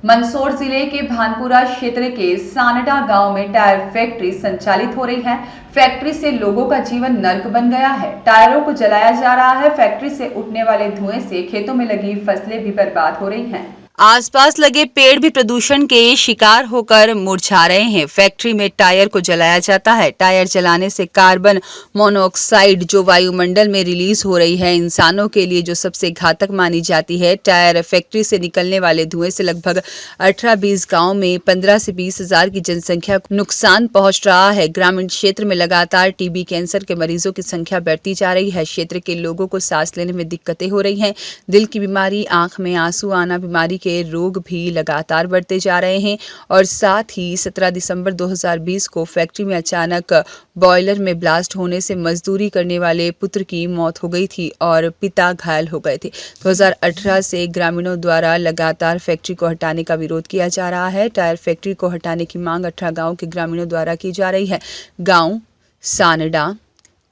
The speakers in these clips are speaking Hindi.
मंदसौर जिले के भानपुरा क्षेत्र के सानडा गांव में टायर फैक्ट्री संचालित हो रही है। फैक्ट्री से लोगों का जीवन नर्क बन गया है। टायरों को जलाया जा रहा है। फैक्ट्री से उठने वाले धुएं से खेतों में लगी फसलें भी बर्बाद हो रही हैं। आसपास लगे पेड़ भी प्रदूषण के शिकार होकर मुरझा रहे हैं। फैक्ट्री में टायर को जलाया जाता है। टायर जलाने से कार्बन मोनोऑक्साइड जो वायुमंडल में रिलीज हो रही है, इंसानों के लिए जो सबसे घातक मानी जाती है। टायर फैक्ट्री से निकलने वाले धुएं से लगभग 18-20 गांव में 15 से 20 हजार की जनसंख्या को नुकसान पहुंच रहा है। ग्रामीण क्षेत्र में लगातार टीबी कैंसर के मरीजों की संख्या बढ़ती जा रही है। क्षेत्र के लोगों को सांस लेने में दिक्कतें हो रही हैं। दिल की बीमारी, आंख में आंसू आना, बीमारी के रोग भी लगातार बढ़ते जा रहे हैं। और साथ ही 17 दिसंबर 2020 को फैक्ट्री में अचानक बॉयलर में ब्लास्ट होने से मजदूरी करने वाले पुत्र की मौत हो गई थी और पिता घायल हो गए थे। 2018 से ग्रामीणों द्वारा लगातार फैक्ट्री को हटाने का विरोध किया जा रहा है। टायर फैक्ट्री को हटाने की मांग 18 गांव के ग्रामीणों द्वारा की जा रही है। गांव सानडा,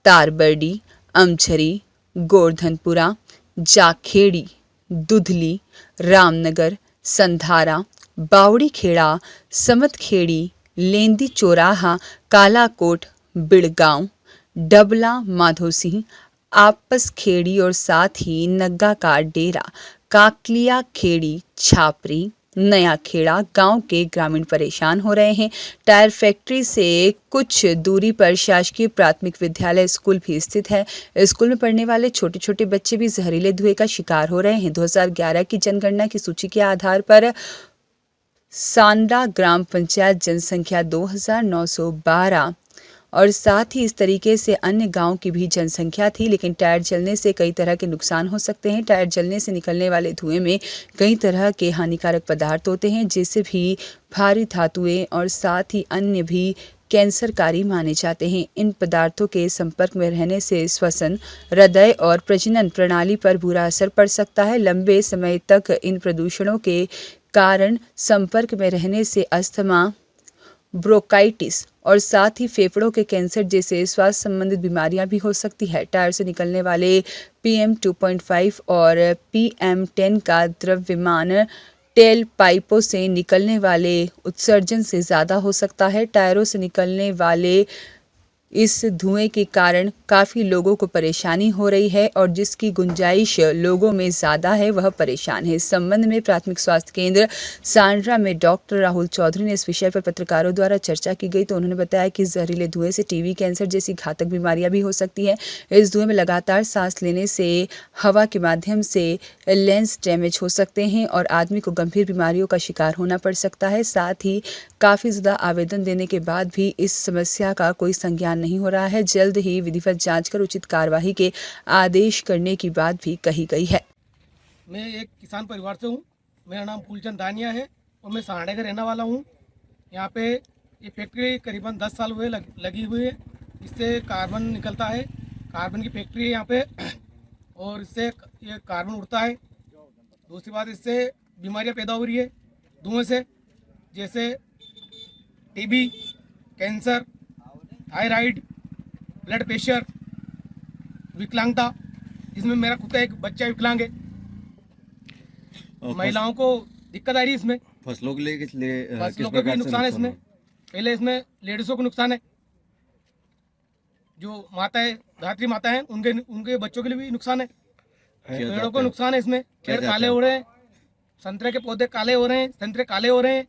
तारबरडी, अमझरी, गोरधनपुरा, जाखेड़ी, दुधली, रामनगर, संधारा, बावड़ी खेड़ा, समतखेड़ी, लेंदी चौराहा, कालाकोट, बिड़गांव, डबला, माधोसिंह, आपस खेड़ी और साथ ही नग्गा का डेरा, काकलिया खेड़ी, छापरी, नया खेड़ा गांव के ग्रामीण परेशान हो रहे हैं। टायर फैक्ट्री से कुछ दूरी पर शासकीय प्राथमिक विद्यालय स्कूल भी स्थित है। स्कूल में पढ़ने वाले छोटे छोटे बच्चे भी जहरीले धुएं का शिकार हो रहे हैं। 2011 की जनगणना की सूची के आधार पर सानडा ग्राम पंचायत जनसंख्या 2912 और साथ ही इस तरीके से अन्य गांव की भी जनसंख्या थी। लेकिन टायर जलने से कई तरह के नुकसान हो सकते हैं। टायर जलने से निकलने वाले धुएं में कई तरह के हानिकारक पदार्थ होते हैं, जिससे भी भारी धातुएं और साथ ही अन्य भी कैंसरकारी माने जाते हैं। इन पदार्थों के संपर्क में रहने से श्वसन, हृदय और प्रजनन प्रणाली पर बुरा असर पड़ सकता है। लंबे समय तक इन प्रदूषणों के कारण संपर्क में रहने से अस्थमा, ब्रोंकाइटिस और साथ ही फेफड़ों के कैंसर जैसे स्वास्थ्य संबंधित बीमारियां भी हो सकती है। टायर से निकलने वाले PM 2.5 और PM10 का द्रव्यमान टेल पाइपों से निकलने वाले उत्सर्जन से ज़्यादा हो सकता है। टायरों से निकलने वाले इस धुएं के कारण काफ़ी लोगों को परेशानी हो रही है और जिसकी गुंजाइश लोगों में ज़्यादा है वह परेशान है। इस संबंध में प्राथमिक स्वास्थ्य केंद्र सांड्रा में डॉक्टर राहुल चौधरी ने इस विषय पर पत्रकारों द्वारा चर्चा की गई तो उन्होंने बताया कि जहरीले धुएं से टीबी कैंसर जैसी घातक बीमारियां भी हो सकती है। इस धुएं में लगातार सांस लेने से हवा के माध्यम से लेंस डैमेज हो सकते हैं और आदमी को गंभीर बीमारियों का शिकार होना पड़ सकता है। साथ ही काफ़ी ज़्यादा आवेदन देने के बाद भी इस समस्या का कोई संज्ञान नहीं हो रहा है। जल्द ही विधिवत जांच कर उचित कार्यवाही के आदेश करने की बात भी कही गई है। मैं एक किसान परिवार से हूँ। मेरा नाम फूलचंद दानिया है और मैं सानडे का रहने वाला हूँ। यहाँ पे ये फैक्ट्री करीबन 10 साल हुए लगी हुई है। इससे कार्बन निकलता है। कार्बन की फैक्ट्री है यहाँ पे और इससे ये कार्बन उड़ता है। दूसरी बात, इससे बीमारियाँ पैदा हो रही है धुएं से, जैसे TB, cancer, thyroid, blood pressure, विकलांगता। इसमें मेरा खुद का एक बच्चा विकलांग है। महिलाओं को दिक्कत आ रही है इसमें। फसलों के लिए फसलों को भी नुकसान है इसमें। पहले इसमें लेडीजों को नुकसान है, जो माताएं, धात्री माता हैं, उनके बच्चों के लिए भी नुकसान है। पेड़ों को नुकसान है इसमें। पेड़ काले हो रहे हैं, संतरे के पौधे काले हो रहे हैं, संतरे काले हो रहे हैं।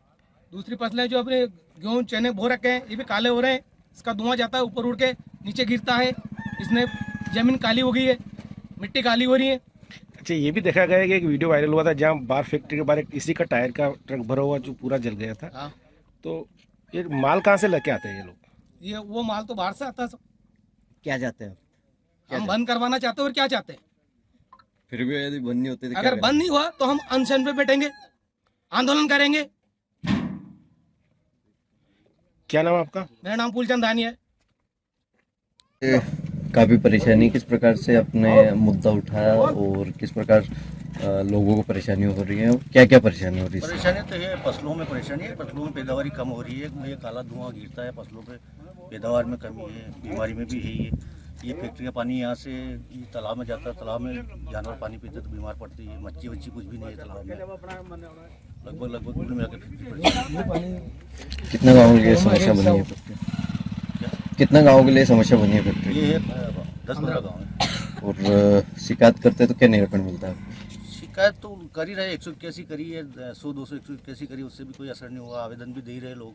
दूसरी फसलें जो अपने गेहूँ, चने बो रखे हैं, ये भी काले हो रहे हैं। इसका धुआं जाता है, ऊपर उड़ के नीचे गिरता है। इसमें जमीन काली हो गई है, मिट्टी काली हो रही है। अच्छा, ये भी देखा गया है कि एक वीडियो वायरल हुआ था जहाँ बार फैक्ट्री के बाहर इसी का टायर का ट्रक भरा हुआ जो पूरा जल गया था। हाँ। तो ये माल कहाँ से लेके आते हैं ये लोग? ये वो माल तो बाहर से आता है सब। क्या चाहते हैं? हम बंद करवाना चाहते हैं और क्या चाहते हैं। फिर भी यदि बंद नहीं होते तो अगर बंद नहीं हुआ तो हम अनशन पे बैठेंगे, आंदोलन करेंगे। क्या नाम है आपका? मेरा नाम फूलचंद दानिया है। काफी परेशानी किस प्रकार से अपने मुद्दा उठाया और किस प्रकार लोगों को परेशानी हो रही है, क्या क्या परेशानी हो रही है? परेशानी तो है, फसलों में परेशानी है। फसलों में पैदावारी कम हो रही है। ये काला धुआं गिरता है फसलों पे, पैदावार में कमी है, बीमारी में भी है। ये फैक्ट्री का पानी यहाँ से तालाब में जाता है। तालाब में जानवर पानी पीते तो बीमार पड़ती है। मच्छी वच्छी कुछ भी नहीं है तालाब में। लगभग कुल मिला के 50%। कितना गाँव के लिए समस्या बनी है फैक्ट्री? कितना गाँव के लिए समस्या बनी है फैक्ट्री? ये है 10-15 गाँव है। और शिकायत करते हैं तो क्या निराकरण मिलता है? शिकायत तो कर ही रहे, 181 करी है, 100-200 181 करी, उससे भी कोई असर नहीं हुआ। आवेदन भी दे ही रहे लोग,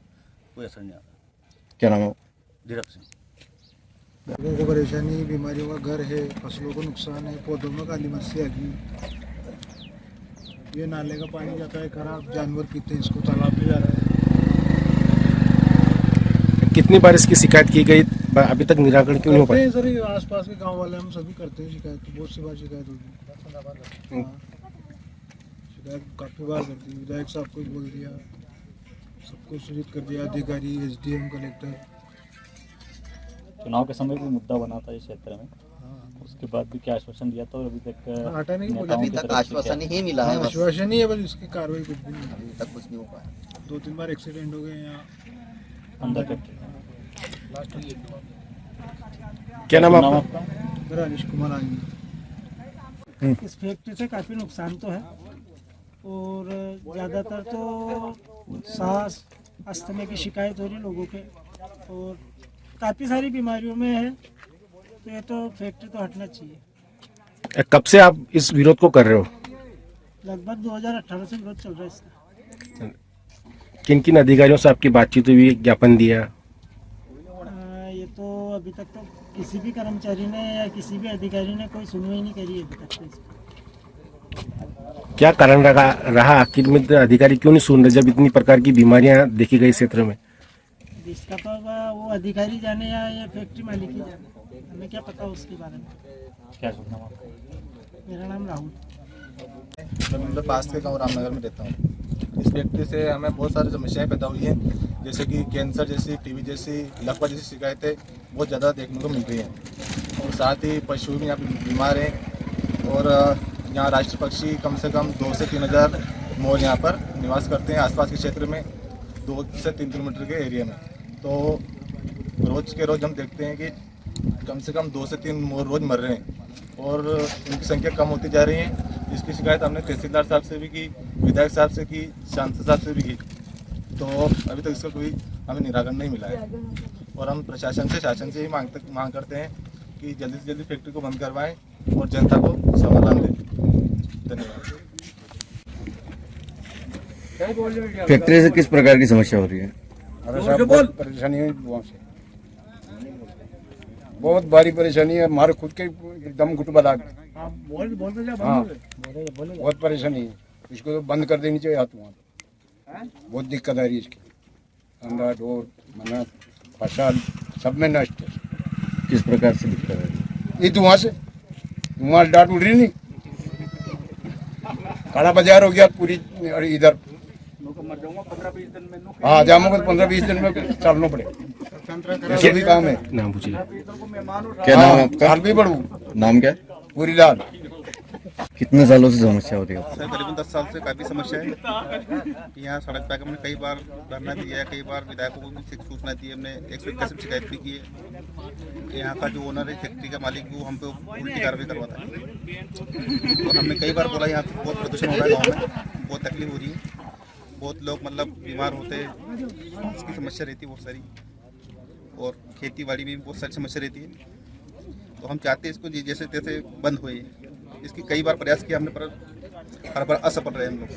कोई असर नहीं आता। क्या नाम है? धीरज सिंह। लोगों को परेशानी, बीमारियों का घर है, फसलों को नुकसान है, पौधों में काली मस्सी आ गई। ये नाले का पानी जाता है खराब, जानवर पीते हैं इसको, तालाब में जा रहा है। कितनी बार इसकी शिकायत की गई, अभी तक निराकरण क्यों नहीं हो करते पाया? हैं सर, ये आसपास के गांव वाले हम सभी करते हैं शिकायत, तो बहुत सी बार शिकायत होगी। शिकायत काफ़ी बार करती है, विधायक साहब को बोल दिया, सबको सूचित कर दिया, अधिकारी, SDM, कलेक्टर। चुनाव के समय भी मुद्दा बना था इस क्षेत्र में, उसके बाद भी क्या आश्वासन दिया था और अभी तक हटा नहीं बोला, नेताओं अभी की तक तरफ से आश्वासन ही मिला है, बस आश्वासन ही है, बस इसकी कार्रवाई कुछ भी नहीं हुई। अभी तक कुछ नहीं हो पाया। 2-3 बार एक्सीडेंट हो गए यहाँ। क्या अंदर फैक्ट्री क्या नाम नाम आपका? आपका? मेरा अनिश कुमार आएंगे। इस फैक्ट्री से काफ़ी नुकसान तो है और ज़्यादातर तो सांस अस्थमा की शिकायत हो रही है लोगों के और काफ़ी सारी बीमारियों में है, तो ये तो फैक्ट्री तो हटना चाहिए। कब से आप इस विरोध को कर रहे हो? लगभग 2018 से विरोध चल रहा है इसका। किन किन अधिकारियों से आपकी बातचीत हुई, ज्ञापन दिया? ये तो अभी तक तो किसी भी कर्मचारी ने या किसी भी अधिकारी ने कोई सुनवाई नहीं करी है अभी तक तो इसकी। क्या कारण रहा आखिर में अधिकारी क्यों नहीं सुन रहे जब इतनी प्रकार की बीमारियां देखी गई क्षेत्र में? इसका तो अब वो अधिकारी जाने या ये फैक्ट्री मालिक ही जाने, हमें क्या पता उसके बारे में। क्या शुभ नाम आपका? मेरा नाम राहुल। मैं पास के गाँव रामनगर में रहता हूँ। इस फैक्ट्री से हमें बहुत सारी समस्याएं पैदा हुई हैं, जैसे कि कैंसर जैसी, टीबी जैसी, लकवा जैसी शिकायतें बहुत ज़्यादा देखने को मिल रही हैं। और साथ ही पशु भी यहाँ पे बीमार हैं और यहाँ राष्ट्रीय पक्षी कम से कम 2 से 3 हज़ार मोर यहाँ पर निवास करते हैं आसपास के क्षेत्र में, 2 से 3 किलोमीटर के एरिया में। तो रोज़ के रोज़ हम देखते हैं कि कम से कम 2 से 3 मोर रोज़ मर रहे हैं और उनकी संख्या कम होती जा रही है। इसकी शिकायत हमने तहसीलदार साहब से भी की, विधायक साहब से की, सांसद साहब से भी की, तो अभी तक इसका कोई हमें निराकरण नहीं मिला है। और हम प्रशासन से, शासन से ही मांग करते हैं कि जल्दी से जल्दी फैक्ट्री को बंद करवाएं और जनता को समाधान दें। धन्यवाद। फैक्ट्री से किस प्रकार की समस्या हो रही है? बहुत परेशानी है वहाँ से, बहुत भारी परेशानी है, हमारे खुद के दम घुट बना के। हाँ, बहुत परेशानी है, इसको तो बंद कर देनी चाहिए हाथ वहाँ। बहुत दिक्कत आ रही है इसकी, अंडा, ढोर, मना, फसल सब में नष्ट है। किस प्रकार से दिक्कत है? ये धुआं से, धुआं डाट उड़ रही नहीं, काला बाजार हो गया पूरी इधर। हाँ, जामों को 15-20 दिन में चलना पड़ेगा, ऐसे भी काम है। नाम पूछिए। क्या नाम है आपका? हाल भी बढ़ू, नाम क्या? पूरी लाल। कितने सालों से समस्या हो रही है? सर करीबन 10 साल से काफ़ी समस्या है। यहाँ सड़क पर हमने कई बार धरना दिया है, कई बार विधायकों को भी सूचना दी है, हमने 181 शिकायत भी की है। यहाँ का जो ओनर है फैक्ट्री का मालिक, वो हम पे उल्टी कार्रवाई करवाता है। और हमने कई बार बोला यहाँ बहुत प्रदूषण हो रहा है गाँव में, बहुत तकलीफ हो रही है, बहुत लोग मतलब बीमार होते हैं, इसकी समस्या रहती है बहुत सारी, और खेती बाड़ी में भी बहुत सारी समस्या रहती है। तो हम चाहते हैं इसको जैसे तैसे बंद होए। इसकी कई बार प्रयास किया हमने, पर हर बार असफल रहे हम लोग।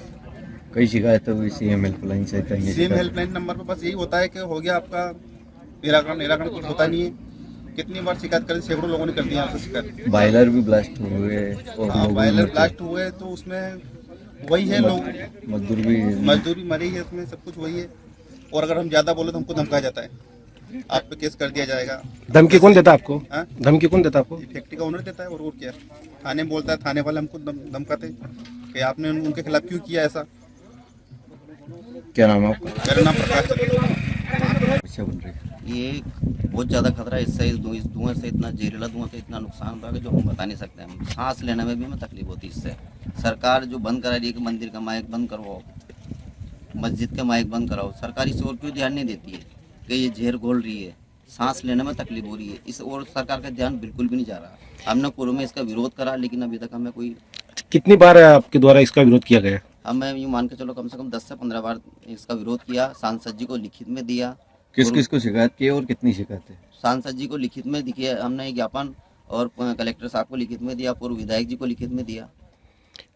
कई शिकायतें हुई सीएम हेल्पलाइन से? सीएम हेल्पलाइन नंबर पर बस यही होता है कि हो गया आपका निराकरण कुछ होता नहीं है। कितनी बार शिकायत करें, सैकड़ों लोगों ने कर दिया आपसे शिकायत। बॉयलर भी ब्लास्ट हुए और बॉयलर ब्लास्ट हुए, तो उसमें वही है, लोग मजदूर भी मरे है, उसमें सब कुछ वही है। और अगर हम ज़्यादा बोले तो हमको धमकाया जाता है, आप पे केस कर दिया जाएगा। धमकी कौन देता आपको? धमकी कौन देता आपको? फैक्ट्री का ओनर देता है, और क्या, थाने में बोलता है, थाने वाले हमको धमकाते कि आपने उनके खिलाफ क्यों किया ऐसा। क्या नाम है आपका? मेरा नाम प्रकाश है। बन रही है ये बहुत ज़्यादा खतरा है इससे, इस धुएं से, इतना जहरीला धुआं से इतना नुकसान होता है कि जो हम बता नहीं सकते। हम सांस लेने में भी हमें तकलीफ होती है इससे। सरकार जो बंद करा रही है कि मंदिर का माइक बंद करवाओ, मस्जिद का माइक बंद कराओ, सरकार इस ओर क्यों ध्यान नहीं देती है कि ये जहर घोल रही है, सांस लेने में तकलीफ हो रही है, इस ओर सरकार का ध्यान बिल्कुल भी नहीं जा रहा। हमने पूर्व में इसका विरोध करा, लेकिन अभी तक हमें कोई। कितनी बार आपके द्वारा इसका विरोध किया गया? हमें यूँ मान के चलो कम से कम 10 से 15 बार इसका विरोध किया, सांसद जी को लिखित में दिया। किस किस को शिकायत की और कितनी शिकायतें? सांसद जी को लिखित में दिया हमने ज्ञापन, और कलेक्टर साहब को लिखित में दिया, पूर्व विधायक जी को लिखित में दिया।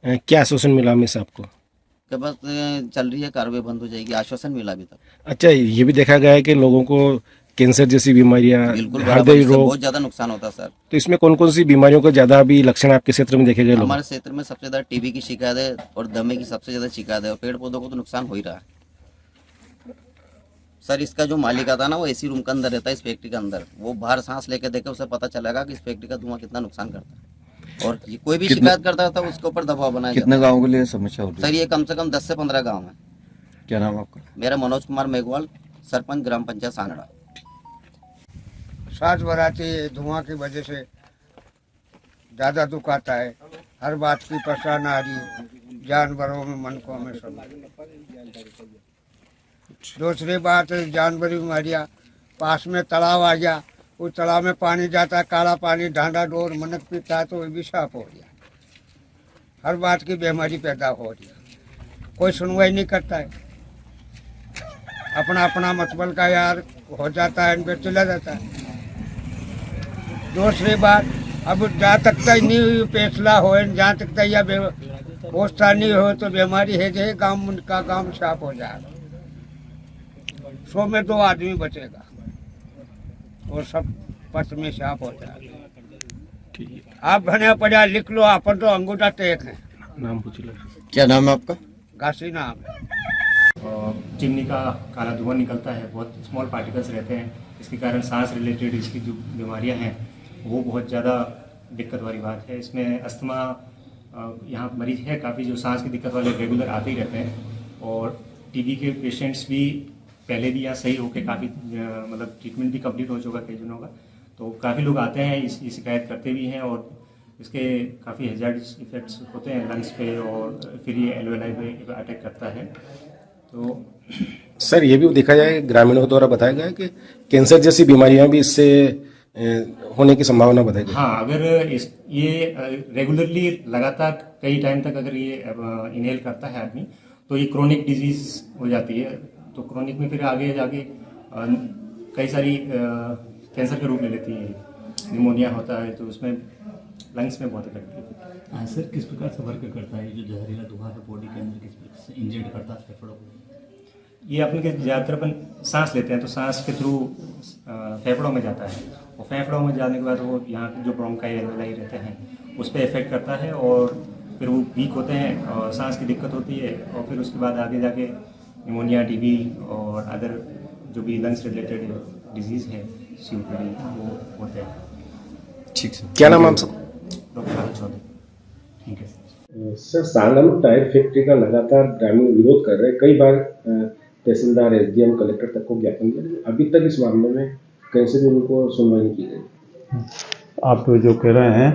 क्या आश्वासन मिला हमें से आपको? कि बस चल रही है, कार्रवाई बंद हो जाएगी, आश्वासन मिला अभी तक। अच्छा, ये भी देखा गया है कि लोगों को कैंसर जैसी बीमारियां, बिल्कुल हृदय रोग, बहुत ज़्यादा नुकसान होता है सर। तो इसमें कौन कौन सी बीमारियों का ज़्यादा अभी लक्षण आपके क्षेत्र में देखे गए? हमारे क्षेत्र में सबसे ज़्यादा टीबी की शिकायत है और दमे की सबसे ज़्यादा शिकायत है, और पेड़ पौधों को तो नुकसान हो ही रहा है सर। इसका जो मालिक आता है ना, वो एसी रूम के अंदर रहता है, इस फैक्ट्री के अंदर। वो बाहर सांस लेके देखे, उसे पता चलेगा कि इस फैक्ट्री का धुआं कितना नुकसान करता है, और ये कोई भी शिकायत करता था उसके ऊपर दबाव बनाया जाता है। कितने गाँव के लिए समस्या होती है सर ये कम से कम 10 से 15 गाँव है। क्या नाम आपका? मेरा मनोज कुमार मेघवाल, सरपंच ग्राम पंचायत सानड़ा। सांस भराती है, धुआं की वजह से ज़्यादा दुख आता है, हर बात की परेशानी आ रही है, जानवरों में, मन को हमें सब। दूसरी बात जानवरी बीमारियाँ, पास में तालाब आ गया, उस तालाब में पानी जाता है, काला पानी, ढांडा डोर, मनक पीता है तो भी साफ हो गया। हर बात की बीमारी पैदा हो रही है, कोई सुनवाई नहीं करता है, अपना अपना मतबल का यार हो जाता है, इन पर चला जाता है। दूसरी बात, अब जहाँ तक तक नहीं फैसला हो, जहाँ तक तक यह व्यवस्था नहीं हो तो बीमारी है जो गाँव का गाँव साफ हो जाएगा, 100 में 2 आदमी बचेगा और सब पथ में साफ हो जाएगा। आप घने पड़ा लिख लो, अपन तो अंगूठा टेक है। नाम पूछ लो। क्या नाम है आपका? घासी नाम है। चिमनी का काला धुआं निकलता है, बहुत स्मॉल पार्टिकल्स रहते हैं, इसके कारण सांस रिलेटेड इसकी जो बीमारियां हैं वो बहुत ज़्यादा दिक्कत वाली बात है। इसमें अस्थमा, यहाँ मरीज है काफ़ी जो सांस की दिक्कत वाले रेगुलर आते ही रहते हैं, और टीबी के पेशेंट्स भी पहले भी यहाँ सही होकर काफ़ी मतलब ट्रीटमेंट भी कंप्लीट हो चुका कई जनों का, तो काफ़ी लोग आते हैं, इसकी शिकायत करते भी हैं, और इसके काफ़ी हैजार्डस इफेक्ट्स होते हैं लंग्स पे, और फिर ये एल्वेलाई पे अटैक करता है। तो सर ये भी देखा जाए, ग्रामीणों के द्वारा बताया गया कि कैंसर जैसी बीमारियां भी इससे होने की संभावना बताई गई। हाँ, अगर ये रेगुलरली लगातार कई टाइम तक अगर ये इनहेल करता है आदमी, तो ये क्रोनिक डिजीज हो जाती है, तो क्रोनिक में फिर आगे जाके कई सारी कैंसर के रूप ले लेती है, निमोनिया होता है, तो उसमें लंग्स में बहुत इफेक्ट होता है। सर किस प्रकार से वर्क करता है जो जहरीला धुआं है बॉडी के अंदर, किस प्रकार से इंजेक्ट करता है फेफड़ों को? ये अपन के ज़्यादातर अपन सांस लेते हैं तो सांस के थ्रू फेफड़ों में जाता है, और फेफड़ों में जाने के बाद वो यहाँ के जो ब्रोंकाई एल्वेलाई रहते हैं उस पर इफेक्ट करता है, और फिर वो वीक होते हैं और सांस की दिक्कत होती है, और फिर उसके बाद आगे जाके निमोनिया, टीबी और अदर जो भी लंग्स रिलेटेड डिजीज़ है, COPD, वो होते हैं। ठीक सर, क्या नाम आप सब? डॉक्टर राहुल चौधरी। ठीक है सर, सानड़ा में टायर फैक्ट्री का लगातार ग्रामीण विरोध कर रहे हैं, कई बार तहसीलदार, SDM, कलेक्टर तक को ज्ञापन दिया, अभी तक इस मामले में कहीं से भी उनको सुनवाई नहीं की गई। आप जो कह रहे हैं,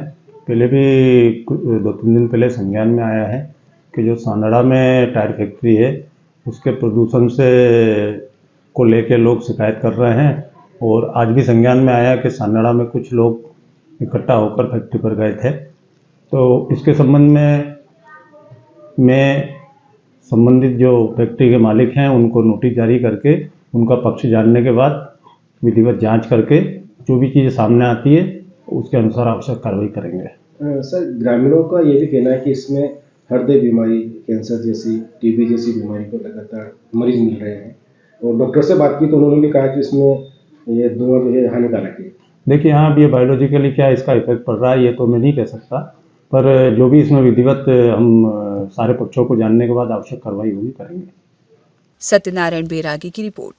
पहले भी 2-3 दिन पहले संज्ञान में आया है कि जो सानड़ा में टायर फैक्ट्री है उसके प्रदूषण से को लेके लोग शिकायत कर रहे हैं, और आज भी संज्ञान में आया कि सानड़ा में कुछ लोग इकट्ठा होकर फैक्ट्री पर गए थे। तो इसके संबंध में मैं संबंधित जो फैक्ट्री के मालिक हैं उनको नोटिस जारी करके उनका पक्ष जानने के बाद विधिवत जांच करके जो भी चीज़ सामने आती है उसके अनुसार आवश्यक कार्रवाई करेंगे। सर, ग्रामीणों का ये भी कहना है कि इसमें हृदय बीमारी, कैंसर जैसी, टीबी जैसी बीमारी को लगातार मरीज मिल रहे हैं, और डॉक्टर से बात की तो उन्होंने भी कहा कि इसमें ये धुआं जो है हानिकारक है। देखिए, हाँ, अब ये बायोलॉजिकली क्या इसका इफेक्ट पड़ रहा है ये तो मैं नहीं कह सकता, पर जो भी इसमें विधिवत हम सारे पक्षों को जानने के बाद आवश्यक कार्रवाई होगी करेंगे। सत्यनारायण बैरागी की रिपोर्ट।